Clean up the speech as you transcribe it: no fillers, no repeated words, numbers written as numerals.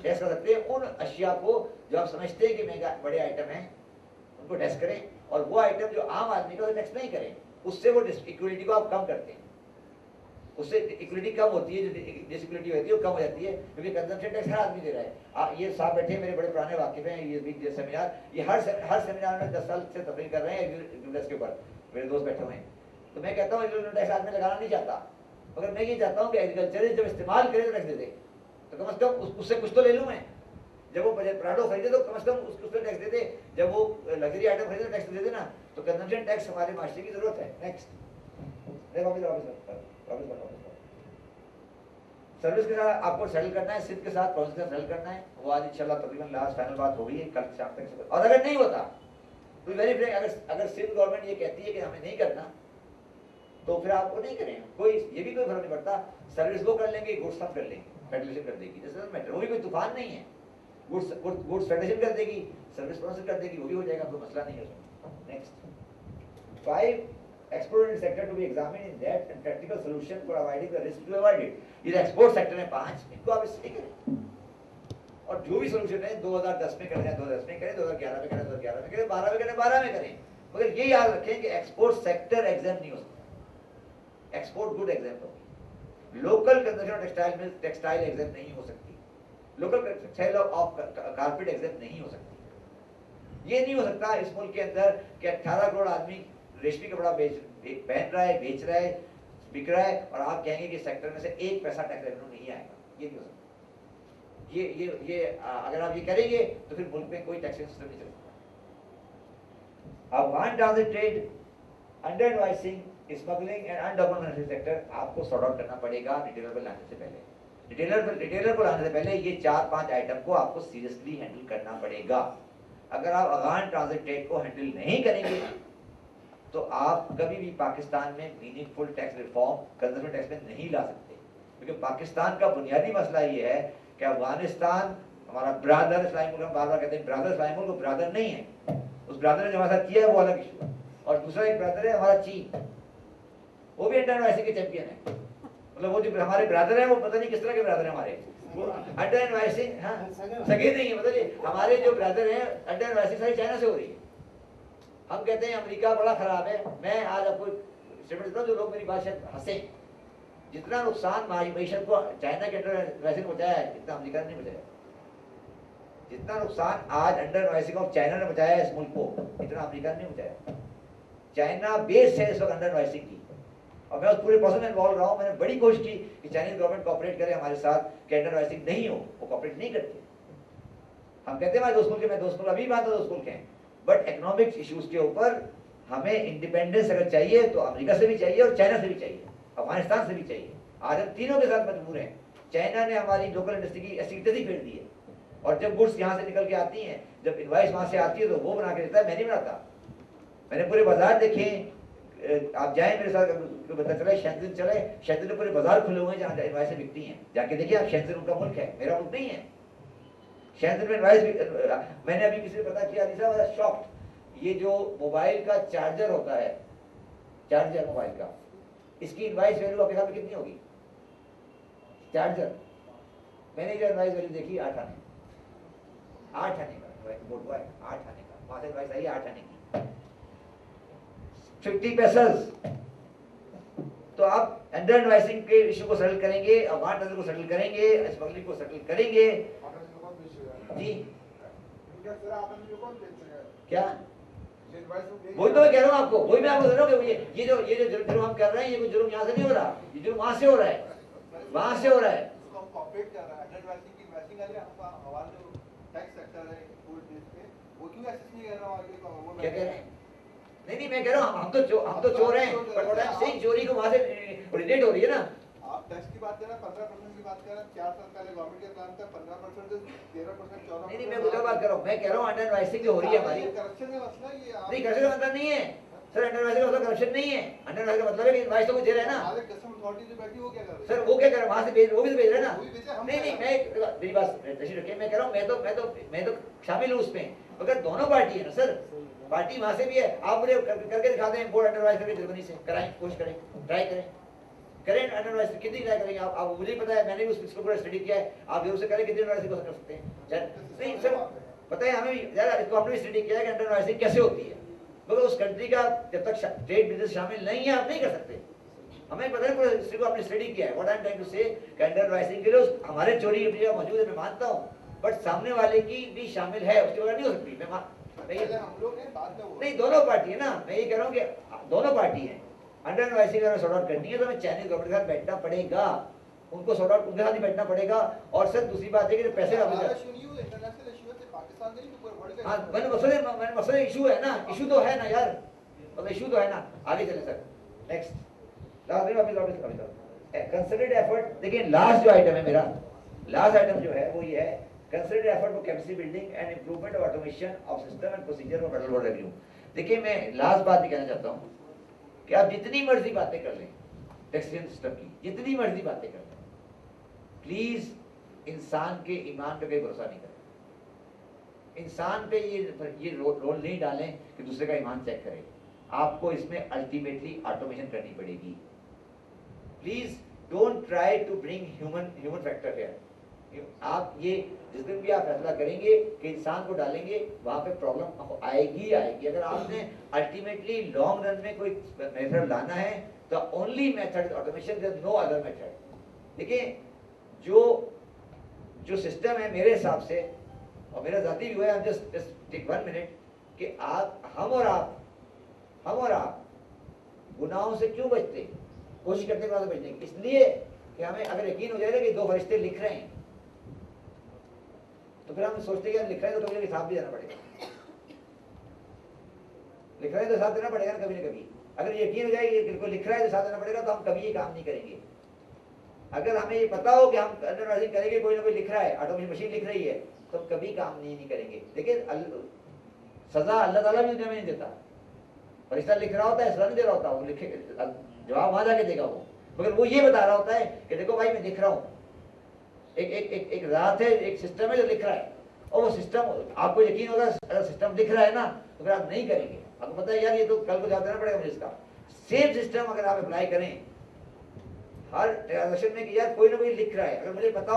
Tax कर सकते हैं उन अशिया को जो आप समझते हैं कि महंगा बड़े आइटम हैं, उनको टैक्स करें, और वो आइटम जो आम आदमी का टैक्स नहीं करें, उससे वो इक्वलिटी को आप कम करते हैं, उससे इक्वलिटी कम होती है, जो डिसइक्वलिटी होती है वो कम हो जाती है, क्योंकि कंजम्पशन टैक्स हर आदमी दे रहा है। ये साहब बैठे मेरे बड़े पुराने वाकिफ हैं, ये सेमिनार, ये हर सेमिनार में 10 साल से तकरीर कर रहे हैं यूनिवर्सिटी के ऊपर, मेरे दोस्त बैठे हुए हैं। तो मैं कहता हूँ टैक्स आदमी लगाना नहीं चाहता, मगर मैं ये चाहता हूँ कि एग्रीकल्चर जब इस्तेमाल करे तो टैक्स दे दे, तो कम से कम उससे कुछ तो ले लूँ मैं। जब वो पराठो खरीदे तो कम से कम उसको टैक्स दे दे, जब वो लग्जरी आइटम खरीदे तो टैक्स दे दे ना। तो कंजम्पशन टैक्स हमारे माशरे की जरूरत है। नेक्स्ट सर्विस के साथ आपको सेटल करना है, सिद्ध के साथ प्रोसेस के साथ सेटल करना है। वो आज इंशाल्लाह तकरीबन लास्ट फाइनल बात हो गई है, कल शाम तक। और अगर नहीं होता तो वेरी फ्रैंक, अगर सिंध गवर्नमेंट ये कहती है कि हमें नहीं करना, तो फिर आपको नहीं करें, कोई ये भी कोई फर्क नहीं पड़ता। सर्विस वो कर लेंगे, गुड्स हम कर लेंगे, फेडरेशन कर देगी, जैसे मैटर, वो भी कोई तूफान नहीं है। गुड्स फेडरेशन कर देगी, सर्विस प्रोसेस कर देगी, वो भी हो जाएगा, कोई मसला नहीं है उसमें। Next 5 export sector to be examined in depth and practical solution for avoiding the risk to avoid it. ये एक्सपोर्ट सेक्टर में 5, इनको आप इससे करें, और जो भी सोल्यूशन है 2010 में करें, 2010 में करें, 2011 में करें, 2011 में करें, 12 में करें, 12 में करें, मगर ये याद रखें कि एक्सपोर्ट सेक्टर एग्जाम नहीं हो सकता, एक्सपोर्ट गुड एग्जाम होगी। लोकल कंजम्पशन टेक्सटाइल एग्जाम नहीं हो सकती, local textile of carpet exam नहीं हो सकती। ये नहीं हो सकता इस मुल्क के अंदर कि 18 करोड़ आदमी रेशमी कपड़ा पहन रहा है, बेच रहा है, बिक रहा है, और आप कहेंगे कि सेक्टर में से 1 पैसा टैक्स रेवेन्यू नहीं आएगा। ये नहीं हो सकता। ये अगर आप ये करेंगे तो फिर मुल्क में कोई टैक्सेशन सिस्टम नहीं चल सकता। अब one transit trade, under invoicing, smuggling and undocumented sector आपको सॉर्ट आउट करना पड़ेगा रिटेलर पर लाने से पहले। रिटेलर को लाने से पहले ये 4-5 आइटम को आपको सीरियसली हैंडल करना पड़ेगा। अगर आप अफगान ट्रांजिट ट्रेड को हैंडल नहीं करेंगे तो आप कभी भी पाकिस्तान में meaningful tax reform consumption tax में नहीं ला सकते, क्योंकि पाकिस्तान का बुनियादी मसला ये है कि अफगानिस्तान हमारा ब्रादर इस्लामी मुल्क, हम बार बार कहते हैं ब्रादर इस्लामी मुल्क, ब्रादर नहीं है। उस ब्रादर ने जो हमारे साथ किया है वो अलग इशू है, और दूसरा एक ब्रादर है हमारा चीन, वो भी अंडर इनवॉइसिंग के चैंपियन है। मतलब वो जो हमारे ब्रादर है वो पता नहीं किस तरह के ब्रादर है हमारे, वो अंडर इनवॉइसिंग, हाँ सगे नहीं है, मतलब हमारे जो ब्रादर है अंडर इनवॉइसिंग सारी चाइना से हो रही है। हम कहते हैं अमेरिका बड़ा खराब है। मैं आज आपको स्टेटमेंट देता हूँ, जो लोग मेरी बात शायद हंसे, जितना नुकसान मईशत को चाइना के अंडर इनवॉइसिंग ने पहुंचाया है, इतना अमेरिका ने नहीं पहुंचाया। जितना नुकसान आज अंडर इनवॉइसिंग ऑफ चाइना ने पहुंचाया है इस मुल्क को, इतना अमेरिका ने नहीं पहुंचाया। चाइना बेस्ड है इस वक्त अंडर इनवॉइसिंग की, और मैं उस पूरे प्रोसेस में इन्वॉल्व रहा हूँ। मैंने बड़ी कोशिश की कि चाइनीज गवर्नमेंट कोऑपरेट करे हमारे साथ, कि अंडर इनवॉइसिंग नहीं हो, वो कोऑपरेट नहीं करती। हम कहते हैं हमारे दोस्त मुल्क के, मैं दोस्त मुल्क अभी बात है दोस्त मुल्क के हैं, बट इकोनॉमिक्स इश्यूज के ऊपर हमें इंडिपेंडेंस अगर चाहिए तो अमेरिका से भी चाहिए और चाइना से भी चाहिए, अफगानिस्तान से भी चाहिए। आज हम तीनों के साथ मजबूर हैं। चाइना ने हमारी लोकल इंडस्ट्री की एसिडिटी फेर दी है, और जब गुड्स यहाँ से निकल के आती हैं, जब इनवाइस वहाँ से आती है तो वो बना के देता है, मैं नहीं बनाता। मैंने पूरे बाजार देखे, आप जाए मेरे साथ, पता चले शेंजन चले, शेंजन में पूरे बाजार खुले हुए हैं जहाँ इनवाइसें बिकती हैं, जाके देखिए आप। शेंजन उनका मुल्क है, मेरा मुल्क नहीं है। शेंजन में इनवाइस, मैंने अभी किसी ने पता किया, शॉक्ड, ये जो मोबाइल का चार्जर होता है, चार्जर मोबाइल का, इसकी इनवाइस वैल्यू आपके साथ कितनी होगी? चार्जर, मैंने जो इनवाइस वैल्यू देखी 8 आने, 8 आने का बोर्ड हुआ है, 8 आने का, वहां से इनवाइस आई 8 आने की, 50 पैसे। तो आप अंडर इनवाइसिंग के इशू को सेटल करेंगे, अफगान ट्रांजिट को सेटल करेंगे, स्मगलिंग को सेटल करेंगे जी। क्या वही तो मैं कह रहा हूँ आपको, वही मैं आपको कह रहा हूँ कि ये जो जुर्म हम कर रहे हैं, ये कोई जुर्म यहाँ से नहीं हो रहा, ये जुर्म वहाँ से हो रहा है, वहाँ से हो रहा है। क्या कह रहे हैं? नहीं मैं कह रहा हूँ हम तो चोर हैं, पर सही चोरी को वहाँ से ओरिजिनेट हो रही है ना। आप टैक्स की बात कर रहे हैं, 15% की बात कर रहे हैं, 4 साल पहले गवर्नमेंट के प्लान था 15% से 13%, 14%। नहीं मैं उधर बात कर रहा हूँ, मैं कह रहा हूँ अंडर इनवॉइसिंग जो हो रही है हमारी, करप्शन का मसला ये नहीं करप्शन का मतलब नहीं है सर, अंडर इनवॉइसिंग का मतलब करप्शन नहीं है। अंडर इनवॉइसिंग का मतलब है कि इनवॉइस तो मुझे दे रहा है ना कस्टम अथॉरिटी जो बैठी वो क्या कर रही है सर, वो क्या कर रहा है, वहां से भेज, वो भी तो भेज रहा है ना। नहीं मैं मेरी बात तशरीह रखिए, मैं कह रहा हूँ मैं तो शामिल हूँ उसमें, मगर दोनों पार्टी है ना सर, पार्टी वहां से भी है। आप मुझे करके दिखा दें, इम्पोर्ट अंडर इनवॉइस करके जर्मनी से कराएं, कोशिश करें, ट्राई करें, करें एनालिसिस कितनी ट्राई करेंगे आप मुझे पता है, मैंने भी उसको पूरा स्टडी किया है, आप जरूर से करें कितनी एनालिसिस कर सकते हैं नहीं सर, पता है हमें यार, इसको हमने स्टडी किया है कि अंडर एनालिसिस कैसे होती है, मगर उस कंट्री का जब तक ट्रेड बिजनेस शामिल नहीं है आप नहीं कर सकते। हमें पता है पूरा हिस्ट्री को आपने स्टडी किया है। What I am trying to say कि अंडर एनालिसिस के लिए हमारे चोरी मौजूद है, मैं मानता हूँ, बट सामने वाले की भी शामिल है, उसके बगैर नहीं हो सकती। पहले हम लोग हैं, बाद में वो। नहीं, दोनों पार्टी है ना, मैं ये कह रहा हूँ कि दोनों पार्टी हैं। अंडर एनालिसिस अगर सॉर्ट आउट करनी है तो हमें चाइनीज गवर्नमेंट के साथ बैठना पड़ेगा, उनको सॉर्ट आउट उनके साथ ही बैठना पड़ेगा। और सर दूसरी बात है कि पैसे हमारा इशू नहीं, वो इंटरनेशनल इशू है, पाकिस्तान का नहीं, तो पूरे वर्ल्ड का। हाँ मैंने मसले इशू है ना, इशू तो है ना यार, मतलब इशू तो है ना। आगे चले sir, next last considered effort. देखिए लास्ट जो आइटम है मेरा, लास्ट आइटम जो है वो ये है, considered effort for capacity building and improvement of automation of system and procedure for federal road revenue. देखिए मैं लास्ट बात ये कहना चाहता हूँ कि आप जितनी मर्जी बातें कर लें टैक्सेशन सिस्टम की, जितनी मर्जी बातें कर लें, प्लीज इंसान के ईमान पे कोई भरोसा नहीं करें। इंसान पे ये रोल नहीं डालें कि दूसरे का ईमान चेक करे। आपको इसमें अल्टीमेटली ऑटोमेशन करनी पड़ेगी। Please don't try to bring human factor here. आप ये जिस दिन भी आप फैसला करेंगे कि इंसान को डालेंगे, वहां पे प्रॉब्लम आएगी आएगी। अगर आपने अल्टीमेटली लॉन्ग रन में कोई मेथड लाना है तो only method automation, there is no other method. देखिए जो सिस्टम है मेरे हिसाब से, और मेरा जाती व्यू है, जस्ट टेक 1 मिनट, कि हम और आप गुनाहों से क्यों बचते, कोशिश करते हैं बचने की, इसलिए कि हमें अगर यकीन हो जाएगा कि 2 फरिश्ते लिख रहे हैं तो फिर हम सोचते हैं कि लिख रहे हैं तो कभी हिसाब भी देना पड़ेगा, लिख रहे हैं तो हिसाब देना पड़ेगा ना कभी ना कभी। अगर यकीन हो जाए कि कोई लिख रहा है तो हिसाब देना पड़ेगा, तो हम कभी ये काम नहीं करेंगे। अगर हमें ये पता हो कि हम अंडरराइजिंग करेंगे, कोई ना कोई लिख रहा है, ऑटोमेशन मशीन लिख रही है, तो हम कभी काम नहीं करेंगे। देखिए सजा अल्लाह ताला भी हमें नहीं देता, फरिश्ता लिख रहा होता है, सजा नहीं दे रहा होता, वो लिखे जवाब वहां जाके देगा वो, मगर वो ये बता रहा होता है कि देखो भाई मैं लिख रहा हूँ। एक रात है, एक सिस्टम है जो लिख रहा है, और वो सिस्टम आपको यकीन होगा अगर सिस्टम दिख रहा है ना तो फिर आप नहीं करेंगे। आपको पता है यार ये तो कल को जवाब देना पड़ेगा मुझे इसका। सेम सिस्टम अगर आप अप्लाई करें हर ट्रांजेक्शन में कि यार कोई ना कोई लिख रहा है, अगर मुझे पता